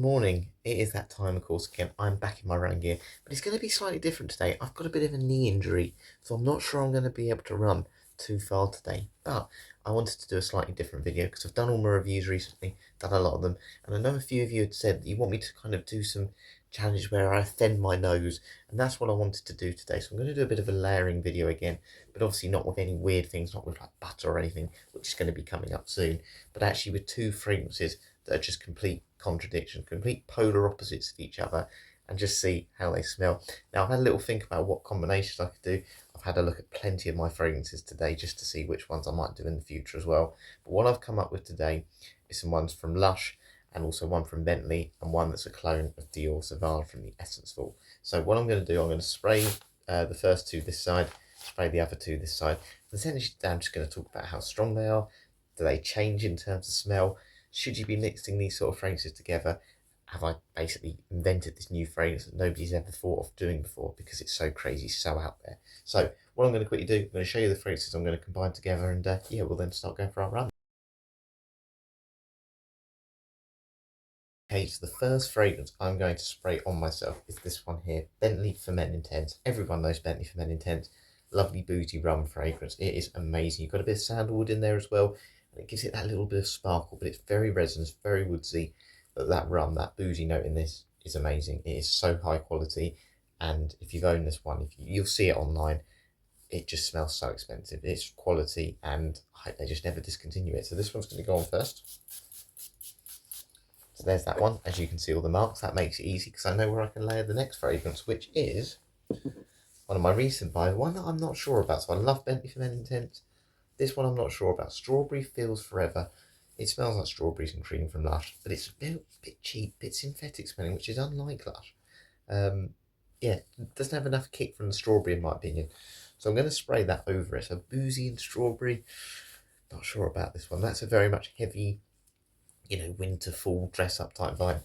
Morning. It is that time, of course, again. I'm back in my running gear, but it's going to be slightly different today. I've got a bit of a knee injury, so I'm not sure I'm going to be able to run too far today. But I wanted to do a slightly different video because I've done all my reviews recently, done a lot of them, and I know a few of you had said that you want me to kind of do some challenges where I offend my nose, and that's what I wanted to do today. So I'm going to do a bit of a layering video again, but obviously not with any weird things, not with like butter or anything, which is going to be coming up soon, but actually with two fragrances that are just complete contradiction, complete polar opposites of each other, and just see how they smell. Now, I've had a little think about what combinations I could do. I've had a look at plenty of my fragrances today just to see which ones I might do in the future as well. But what I've come up with today is some ones from Lush and also one from Bentley and one that's a clone of Dior Sauvage from the Essence Vault. So what I'm going to do, I'm going to spray the first two this side, spray the other two this side. And essentially, I'm just going to talk about how strong they are. Do they change in terms of smell? Should you be mixing these sort of fragrances together? Have I basically invented this new fragrance that nobody's ever thought of doing before because it's so crazy, so out there? So what I'm going to quickly do, I'm going to show you the fragrances I'm going to combine together, and yeah, we'll then start going for our run. Okay, so the first fragrance I'm going to spray on myself is this one here, Bentley for Men Intense. Everyone knows Bentley for Men Intense. Lovely booty rum fragrance. It is amazing. You've got a bit of sandalwood in there as well, and it gives it that little bit of sparkle, but it's very resinous, very woodsy. But that rum, that boozy note in this is amazing. It is so high quality, and if you've owned this one, you'll see it online. It just smells so expensive. It's quality, and they just never discontinue it. So this one's going to go on first. So there's that one. As you can see all the marks, that makes it easy because I know where I can layer the next fragrance, which is one of my recent buys, one that I'm not sure about. So I love Bentley for Men Intense. This one I'm not sure about. Strawberry Feels Forever. It smells like strawberries and cream from Lush, but it's a bit cheap, a bit synthetic smelling, which is unlike Lush. Yeah, it doesn't have enough kick from the strawberry in my opinion. So I'm going to spray that over it. So boozy and strawberry. Not sure about this one. That's a very much heavy, winter, fall, dress up type vibe.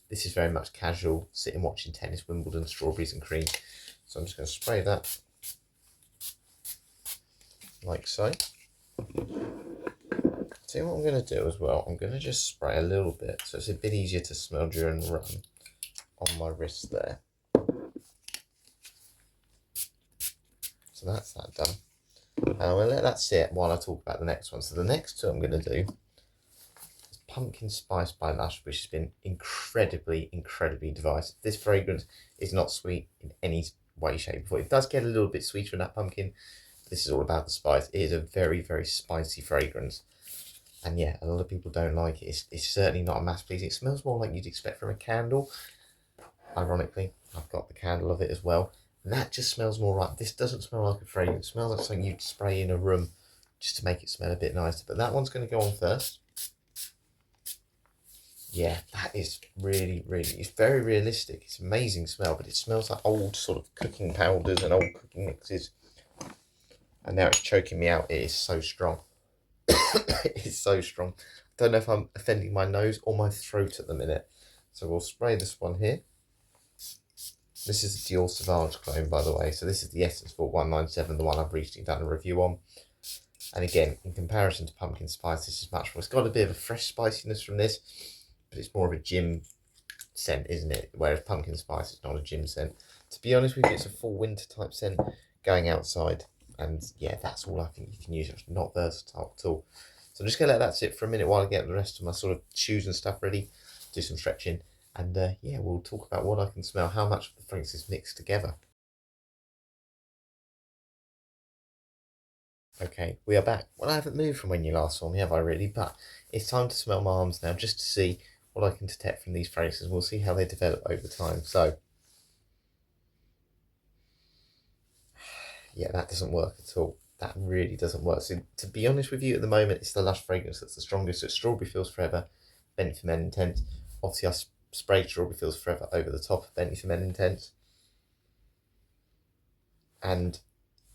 This is very much casual, sitting watching tennis, Wimbledon, strawberries and cream. So I'm just going to spray that like so. See what I'm going to do as well, I'm going to just spray a little bit so it's a bit easier to smell during the run on my wrist there. So that's that done. And I'm going to let that sit while I talk about the next one. So the next two I'm going to do is Pumpkin Spice by Lush, which has been incredibly divisive. This fragrance is not sweet in any way, shape, or form. It does get a little bit sweeter in that pumpkin. This is all about the spice. It is a very spicy fragrance. And yeah, a lot of people don't like it. It's certainly not a mass pleaser. It smells more like you'd expect from a candle. Ironically, I've got the candle of it as well. And that just smells more like, this doesn't smell like a fragrance. It smells like something you'd spray in a room just to make it smell a bit nicer. But that one's going to go on first. Yeah, that is really, it's very realistic. It's amazing smell, but it smells like old sort of cooking powders and old cooking mixes. And now it's choking me out. It is so strong. It's so strong. I don't know if I'm offending my nose or my throat at the minute. So we'll spray this one here. This is the Dior Sauvage clone, by the way. So this is the Essence Vault 197, the one I've recently done a review on. And again, in comparison to Pumpkin Spice, this is much more. It's got a bit of a fresh spiciness from this, but it's more of a gym scent, isn't it? Whereas Pumpkin Spice is not a gym scent. To be honest with you, it's a full winter type scent going outside. And yeah, that's all I think you can use. It's not versatile at all. So I'm just going to let that sit for a minute while I get the rest of my sort of shoes and stuff ready, do some stretching, and yeah, we'll talk about what I can smell, how much of the fragrances mixed together. Okay, we are back. Well, I haven't moved from when you last saw me, have I really? But it's time to smell my arms now, just to see what I can detect from these fragrances. We'll see how they develop over time. So, yeah, that doesn't work at all. That really doesn't work. So, to be honest with you, at the moment, it's the Lush fragrance that's the strongest. So, it's Strawberry Feels Forever, Bentley for Men Intense. Obviously, I sprayed Strawberry Feels Forever over the top of Bentley for Men Intense. And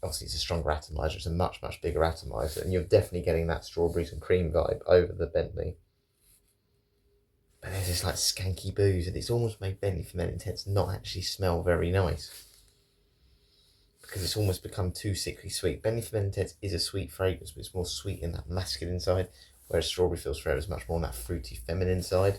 obviously, it's a stronger atomizer. It's a much bigger atomizer. And you're definitely getting that strawberries and cream vibe over the Bentley. But there's this like skanky booze, and it's almost made Bentley for Men Intense not actually smell very nice. Because it's almost become too sickly sweet. Bentley for Men Intense is a sweet fragrance, but it's more sweet in that masculine side, whereas Strawberry Feels Forever is much more on that fruity feminine side.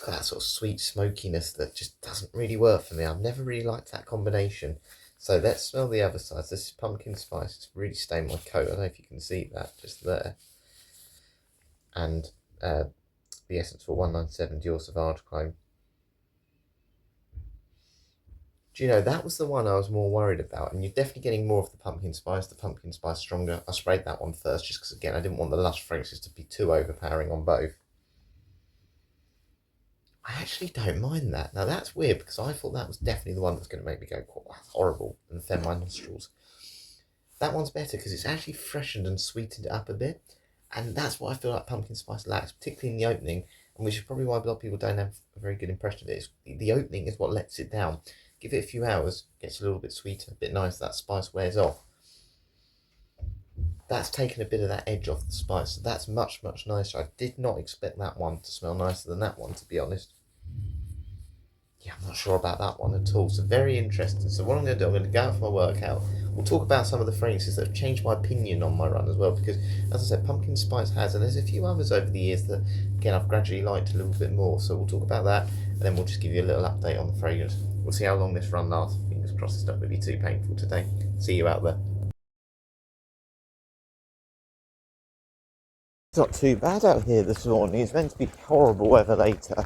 got that sort of sweet smokiness that just doesn't really work for me. I've never really liked that combination. So let's smell the other side. This is pumpkin spice. It's really stained my coat. I don't know if you can see that just there. And the Essence for 197 Dior Sauvage Clone. Do you know, that was the one I was more worried about, and you're definitely getting more of the pumpkin spice stronger. I sprayed that one first just because, again, I didn't want the lush fragrances to be too overpowering on both. I actually don't mind that. Now, that's weird because I thought that was definitely the one that's going to make me go quite horrible and offend my nostrils. That one's better because it's actually freshened and sweetened it up a bit, and that's what I feel like pumpkin spice lacks, particularly in the opening, and which is probably why a lot of people don't have a very good impression of it. The opening is what lets it down. Give it a few hours, gets a little bit sweeter, a bit nicer, that spice wears off. That's taken a bit of that edge off the spice, so that's much, much nicer. I did not expect that one to smell nicer than that one, to be honest. Yeah, I'm not sure about that one at all, so very interesting. So what I'm going to do, I'm going to go out for my workout. We'll talk about some of the fragrances that have changed my opinion on my run as well, because, as I said, pumpkin spice has, and there's a few others over the years that, again, I've gradually liked a little bit more, so we'll talk about that, and then we'll just give you a little update on the fragrance. We'll see how long this run lasts. Fingers crossed it's not going to be too painful today. See you out there. It's not too bad out here this morning. It's meant to be horrible weather later.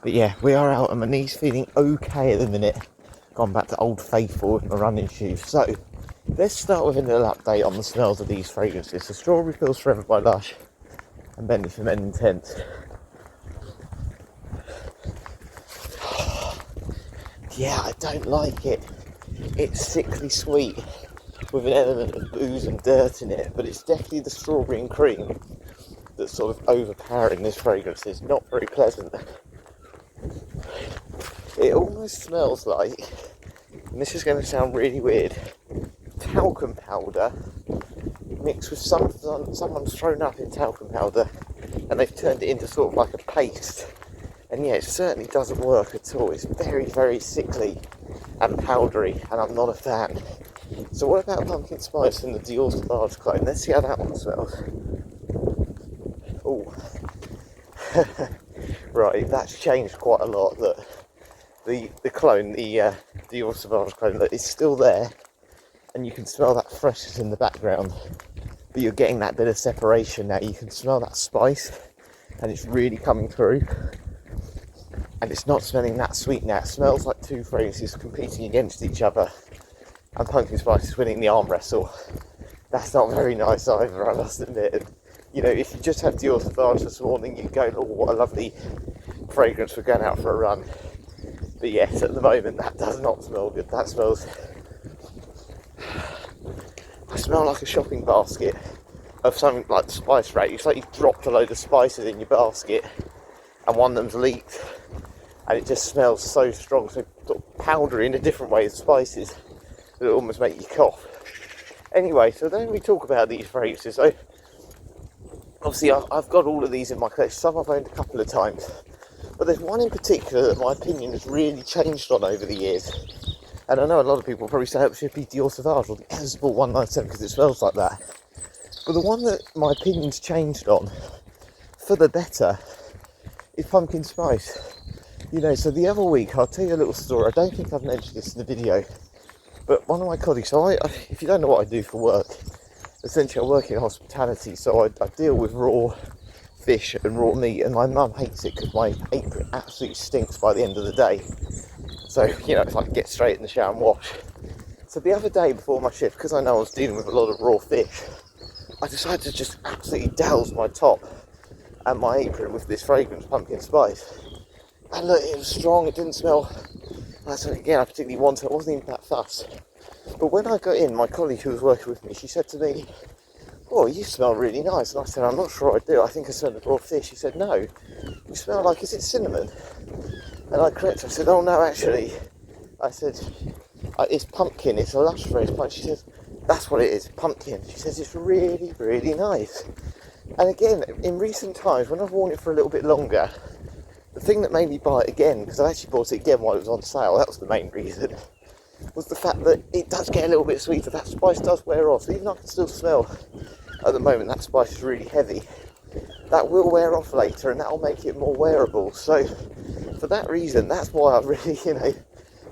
But yeah, we are out and my knee's feeling okay at the minute. Gone back to old faithful with my running shoes. So, let's start with a little update on the smells of these fragrances. So, Strawberry Feels Forever by Lush and Bentley for Men Intense. Yeah, I don't like it. It's sickly sweet with an element of booze and dirt in it, but it's definitely the strawberry and cream that's sort of overpowering this fragrance. It's not very pleasant. It almost smells like, and this is going to sound really weird, talcum powder mixed with someone's thrown up in talcum powder and they've turned it into sort of like a paste. And yeah, it certainly doesn't work at all. It's very, very sickly and powdery, and I'm not a fan. So what about pumpkin spice and the Dior Sauvage Clone? Let's see how that one smells. Oh, right, that's changed quite a lot. That the clone, the Dior Sauvage Clone, that is still there, and you can smell that freshness in the background. But you're getting that bit of separation now. You can smell that spice, and it's really coming through. And it's not smelling that sweet now. It smells like two fragrances competing against each other, and pumpkin spice is winning the arm wrestle. That's not very nice either, I must admit. You know, if you just had Dior Sauvage this morning, you'd go, oh, what a lovely fragrance for going out for a run. But yes, at the moment, that does not smell good. That smells... I smell like a shopping basket of something like the spice rack. It's like you've dropped a load of spices in your basket and one of them's leaked. And it just smells so strong, so sort of powdery in a different way as spices, that it almost make you cough. Anyway, so then we talk about these fragrances. So obviously I've got all of these in my collection. Some I've owned a couple of times, but there's one in particular that my opinion has really changed on over the years. And I know a lot of people probably say it should be Dior Sauvage or the Essence 197 because it smells like that. But the one that my opinion's changed on, for the better, is pumpkin spice. You know, so the other week, I'll tell you a little story. I don't think I've mentioned this in the video, but one of my colleagues, so if you don't know what I do for work, essentially I work in hospitality, so I deal with raw fish and raw meat, and my mum hates it because my apron absolutely stinks by the end of the day. So, you know, it's like get straight in the shower and wash. So the other day before my shift, because I know I was dealing with a lot of raw fish, I decided to just absolutely douse my top and my apron with this fragrance, pumpkin spice. And look, it was strong, it didn't smell like something again I particularly wanted. I wasn't even that fussed. But when I got in, my colleague who was working with me, she said to me, oh, you smell really nice. And I said, I'm not sure I do. I think I smell the raw fish. She said, no, you smell like, is it cinnamon? And I corrected her. I said, oh, no, actually. I said, it's pumpkin. It's a Lush fragrance. She says, that's what it is, pumpkin. She says, it's really, really nice. And again, in recent times, when I've worn it for a little bit longer, the thing that made me buy it again, because I actually bought it again while it was on sale, that was the main reason, was the fact that it does get a little bit sweeter. That spice does wear off. So even though I can still smell, at the moment, that spice is really heavy, that will wear off later and that will make it more wearable. So for that reason, that's why I really,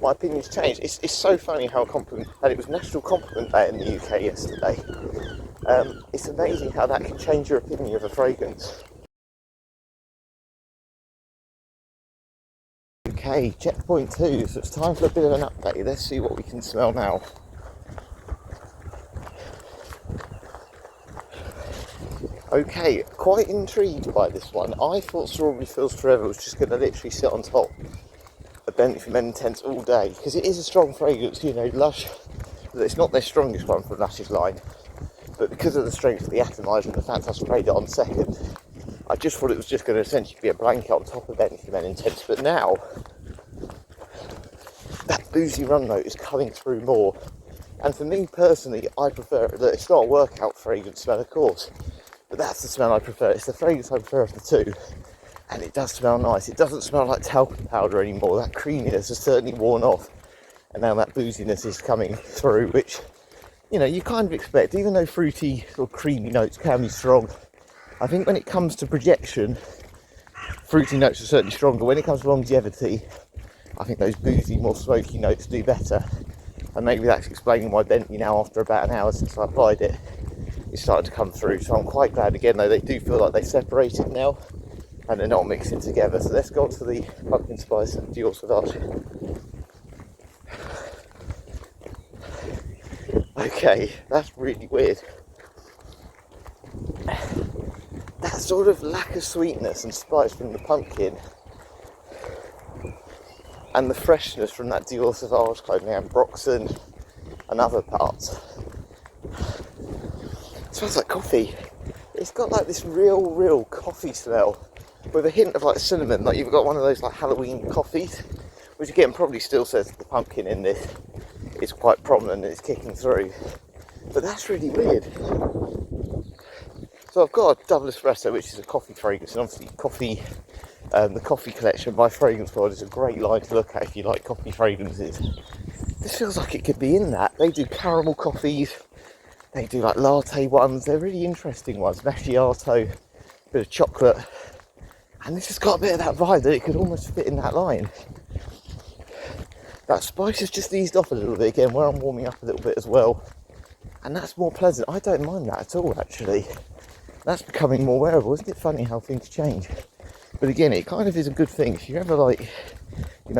my opinion's changed. It's so funny how that it was National Compliment Day in the UK yesterday. It's amazing how that can change your opinion of a fragrance. Okay, checkpoint 2, so it's time for a bit of an update. Let's see what we can smell now. Okay, quite intrigued by this one. I thought Strawberry Fields Forever was just going to literally sit on top of Bentley for Men Intense all day, because it is a strong fragrance, Lush. It's not their strongest one from Lush's line, but because of the strength of the atomizer and the fact I sprayed it on second, I just thought it was just going to essentially be a blanket on top of Bentley for Men Intense. But now, that boozy run note is coming through more. And for me personally, I prefer it. It's not a workout fragrance smell, of course, but that's the smell I prefer. It's the fragrance I prefer of the two. And it does smell nice. It doesn't smell like talcum powder anymore. That creaminess has certainly worn off. And now that booziness is coming through, which, you kind of expect. Even though fruity or creamy notes can be strong, I think when it comes to projection, fruity notes are certainly stronger. When it comes to longevity, I think those boozy, more smoky notes do better. And maybe that's explaining why Bentley now, after about an hour since I applied it, is starting to come through. So I'm quite glad, again, though, they do feel like they've separated now and they're not mixing together. So let's go on to the pumpkin spice and Dior Sauvage. Okay, that's really weird. That sort of lack of sweetness and spice from the pumpkin and the freshness from that Dior Sauvage clothing and Broxton and other parts. It smells like coffee. It's got like this real coffee smell with a hint of like cinnamon. Like you've got one of those like Halloween coffees, which again probably still says the pumpkin in this is quite prominent and it's kicking through. But that's really weird. So I've got a double espresso, which is a coffee fragrance, and obviously the coffee collection by Fragrance World is a great line to look at if you like coffee fragrances. This feels like it could be in that. They do caramel coffees, they do like latte ones, they're really interesting ones, macchiato, bit of chocolate, and this has got a bit of that vibe that it could almost fit in that line. That spice has just eased off a little bit again, where I'm warming up a little bit as well, and that's more pleasant. I don't mind that at all, actually. That's becoming more wearable. Isn't it funny how things change? But again, it kind of is a good thing. If you're ever like,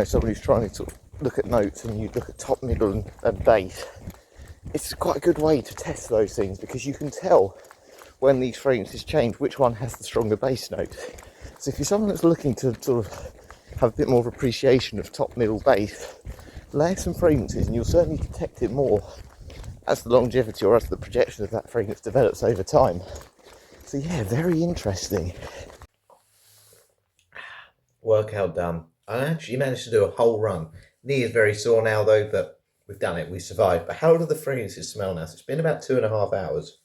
someone who's trying to sort of look at notes and you look at top, middle and base, it's quite a good way to test those things, because you can tell when these fragrances change which one has the stronger base note. So if you're someone that's looking to sort of have a bit more of appreciation of top, middle, base, layer some fragrances and you'll certainly detect it more as the longevity or as the projection of that fragrance develops over time. So yeah, very interesting. Workout done. I actually managed to do a whole run. Knee is very sore now though, but we've done it, we survived. But how do the fragrances smell now? So it's been about 2.5 hours.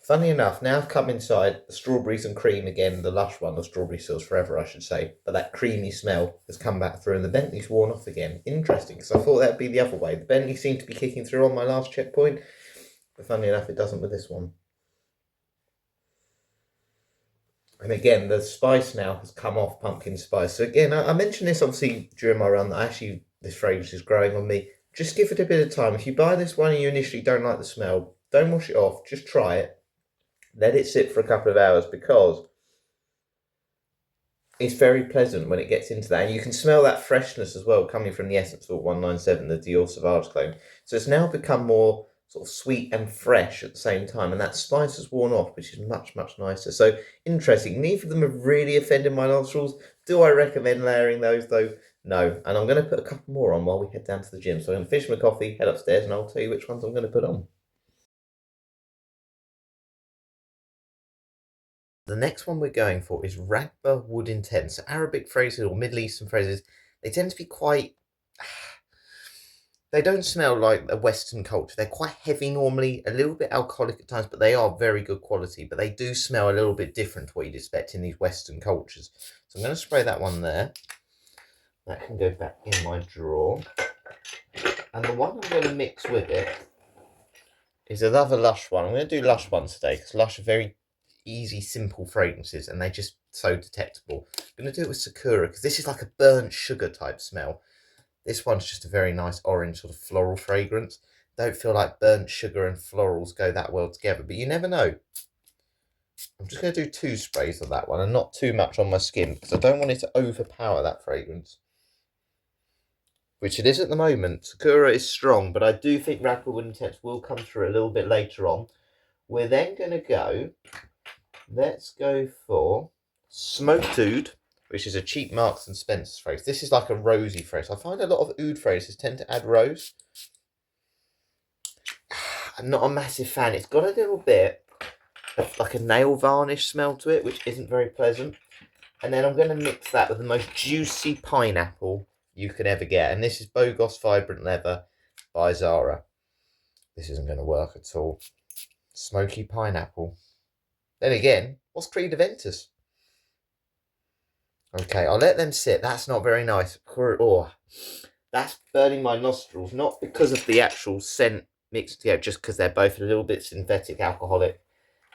Funny enough, now I've come inside, the strawberries and cream again, the Lush one, the Strawberry Fields Forever I should say, but that creamy smell has come back through and the Bentley's worn off again. Interesting, because I thought that'd be the other way. The Bentley seemed to be kicking through on my last checkpoint, but funny enough it doesn't with this one. And again, the spice now has come off, pumpkin spice. So again, I mentioned this obviously during my run, that actually this fragrance is growing on me. Just give it a bit of time. If you buy this one and you initially don't like the smell, don't wash it off, just try it. Let it sit for a couple of hours, because it's very pleasant when it gets into that. And you can smell that freshness as well coming from the Essence Vault 197, the Dior Sauvage clone. So it's now become more sort of sweet and fresh at the same time, and that spice has worn off, which is much nicer. So interesting. Neither of them have really offended my nostrils. Do I recommend layering those though? No. And I'm going to put a couple more on while we head down to the gym. So I'm going to finish my coffee, head upstairs, and I'll tell you which ones I'm going to put on. The next one we're going for is Ragba Wood Intense. So Arabic phrases or Middle Eastern phrases, they tend to be quite... They don't smell like a Western culture. They're quite heavy normally, a little bit alcoholic at times, but they are very good quality. But they do smell a little bit different to what you'd expect in these Western cultures. So I'm going to spray that one there. That can go back in my drawer. And the one I'm going to mix with it is another Lush one. I'm going to do Lush ones today, because Lush are very easy, simple fragrances, and they're just so detectable. I'm going to do it with Sakura, because this is like a burnt sugar type smell. This one's just a very nice orange sort of floral fragrance. Don't feel like burnt sugar and florals go that well together, but you never know. I'm just going to do 2 sprays of that one, and not too much on my skin, because I don't want it to overpower that fragrance, which it is at the moment. Sakura is strong, but I do think Ragwood Intense will come through a little bit later on. We're then going to go, let's go for Smoked Oud, which is a cheap Marks and Spencer's phrase. This is like a rosy phrase. I find a lot of oud phrases tend to add rose. I'm not a massive fan. It's got a little bit of like a nail varnish smell to it, which isn't very pleasant. And then I'm going to mix that with the most juicy pineapple you could ever get. And this is Bogos Vibrant Leather by Zara. This isn't going to work at all. Smoky pineapple. Then again, what's Creed Aventus? Okay, I'll let them sit. That's not very nice. Oh, that's burning my nostrils. Not because of the actual scent mixed together, just because they're both a little bit synthetic alcoholic.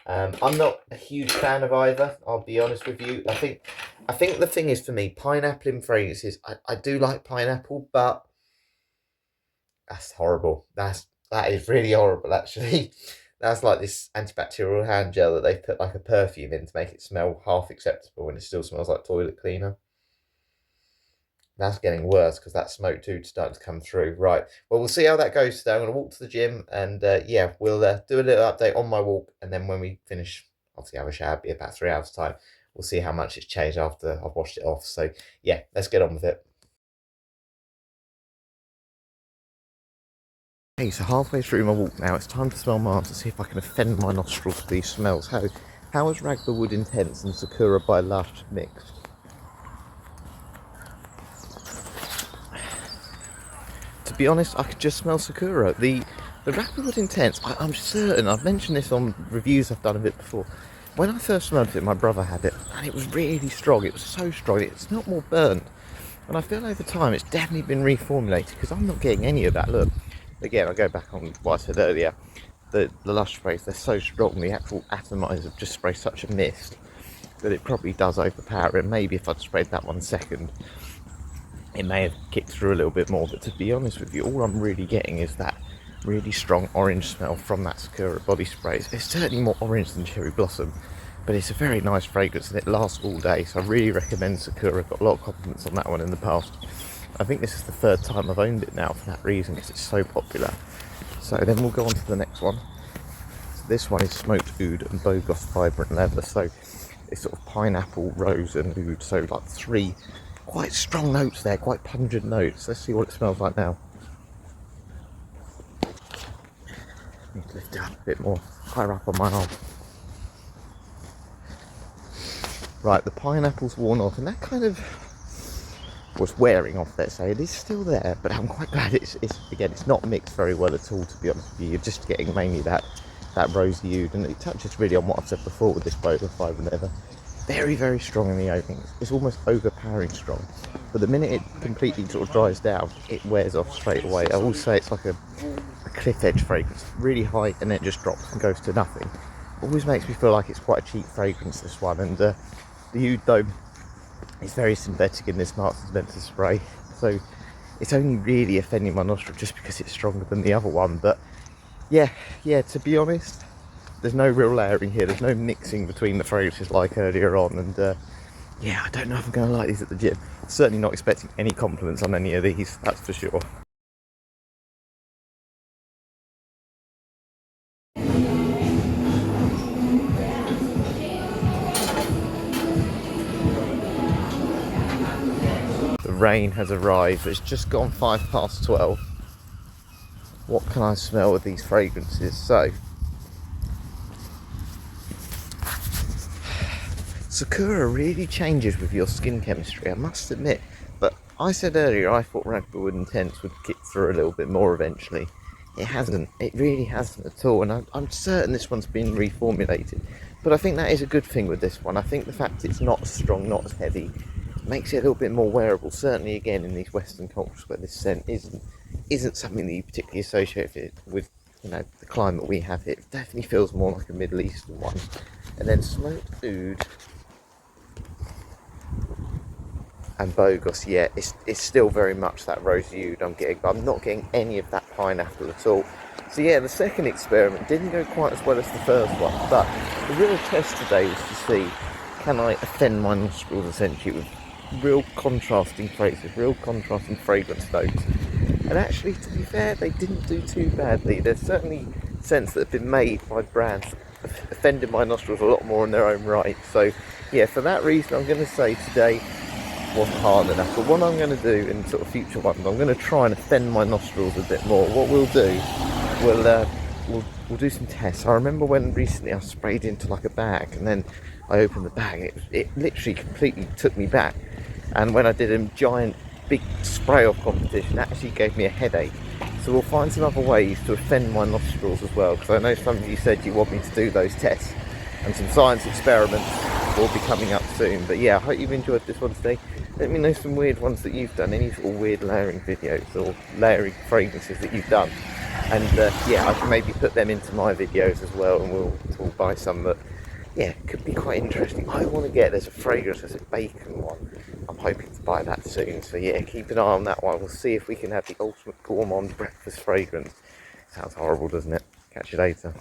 I'm not a huge fan of either, I'll be honest with you. I think the thing is, for me, pineapple in fragrances, I do like pineapple, but that's horrible. That is really horrible, actually. That's like this antibacterial hand gel that they've put like a perfume in to make it smell half acceptable, and it still smells like toilet cleaner. That's getting worse because that smoke too starting to come through. Right, well, we'll see how that goes today. I'm going to walk to the gym, and yeah, we'll do a little update on my walk, and then when we finish, obviously have a shower, be about 3 hours time. We'll see how much it's changed after I've washed it off. So yeah, let's get on with it. Okay, so halfway through my walk now, it's time to smell my arms to see if I can offend my nostrils with these smells. How is Ragwood Intense and Sakura by Lush mixed? To be honest, I could just smell Sakura. The Ragwood Intense, I'm certain, I've mentioned this on reviews I've done of it before. When I first smelled it, my brother had it, and it was really strong. It was so strong, it smelled more burnt. And I feel over time it's definitely been reformulated, because I'm not getting any of that. Look, again, I go back on what I said earlier. The Lush sprays, they're so strong, the actual atomizer just sprays such a mist that it probably does overpower it. Maybe if I'd sprayed that one second, it may have kicked through a little bit more. But to be honest with you, all I'm really getting is that really strong orange smell from that Sakura body sprays. It's certainly more orange than cherry blossom, but it's a very nice fragrance and it lasts all day. So I really recommend Sakura. I've got a lot of compliments on that one in the past. I think this is the 3rd time I've owned it now for that reason, because it's so popular. So then we'll go on to the next one. So this one is Smoked Oud and Bogos Vibrant Leather. So it's sort of pineapple, rose and oud. So like 3 quite strong notes there, quite pungent notes. Let's see what it smells like now. Need to lift it up a bit more, higher up on my arm. Right, the pineapple's worn off, and that kind of was wearing off, let's say. It is still there, but I'm quite glad it's not mixed very well at all, to be honest with you. You're just getting mainly that rosy oud, and it touches really on what I've said before with this Bogos Vibrant Leather. Very, very strong in the opening. It's almost overpowering strong. But the minute it completely sort of dries down, it wears off straight away. I will say it's like a cliff edge fragrance, really high, and then it just drops and goes to nothing. Always makes me feel like it's quite a cheap fragrance, this one. And the oud though, it's very synthetic in this Marks and Spencer spray, so it's only really offending my nostril just because it's stronger than the other one. But yeah, to be honest, there's no real layering here, there's no mixing between the fragrances like earlier on, and yeah, I don't know if I'm going to like these at the gym. Certainly not expecting any compliments on any of these, that's for sure. The rain has arrived. It's just gone 12:05. What can I smell with these fragrances? So, Sakura really changes with your skin chemistry, I must admit. But I said earlier I thought Ragwood Intense would kick through a little bit more eventually. It hasn't. It really hasn't at all. And I'm certain this one's been reformulated. But I think that is a good thing with this one. I think the fact it's not as strong, not as heavy, makes it a little bit more wearable. Certainly, again, in these Western cultures where this scent isn't something that you particularly associate it with, you know, the climate we have here. It definitely feels more like a Middle Eastern one. And then smoked oud and bogus, yeah, it's still very much that rosy oud I'm getting, but I'm not getting any of that pineapple at all. So yeah, the second experiment didn't go quite as well as the first one, but the real test today was to see, can I offend my nostrils essentially with real contrasting phrases, real contrasting fragrance notes. And actually, to be fair, they didn't do too badly. There's certainly scents that have been made by brands that have offended my nostrils a lot more in their own right. So yeah, for that reason, I'm going to say today wasn't hard enough. But what I'm going to do in sort of future ones, I'm going to try and offend my nostrils a bit more. What we'll do, we'll do some tests. I remember when recently I sprayed into like a bag, and then I opened the bag. It literally completely took me back. And when I did a giant big spray off competition, that actually gave me a headache. So we'll find some other ways to offend my nostrils as well, because I know some of you said you want me to do those tests, and some science experiments will be coming up soon. But yeah, I hope you've enjoyed this one today. Let me know some weird ones that you've done, any sort of weird layering videos or layering fragrances that you've done. And yeah, I can maybe put them into my videos as well, and we'll talk by some that, yeah, could be quite interesting. I want to get, there's a fragrance, there's a bacon one. I'm hoping to buy that soon. So yeah, keep an eye on that one. We'll see if we can have the ultimate gourmand breakfast fragrance. Sounds horrible, doesn't it? Catch you later.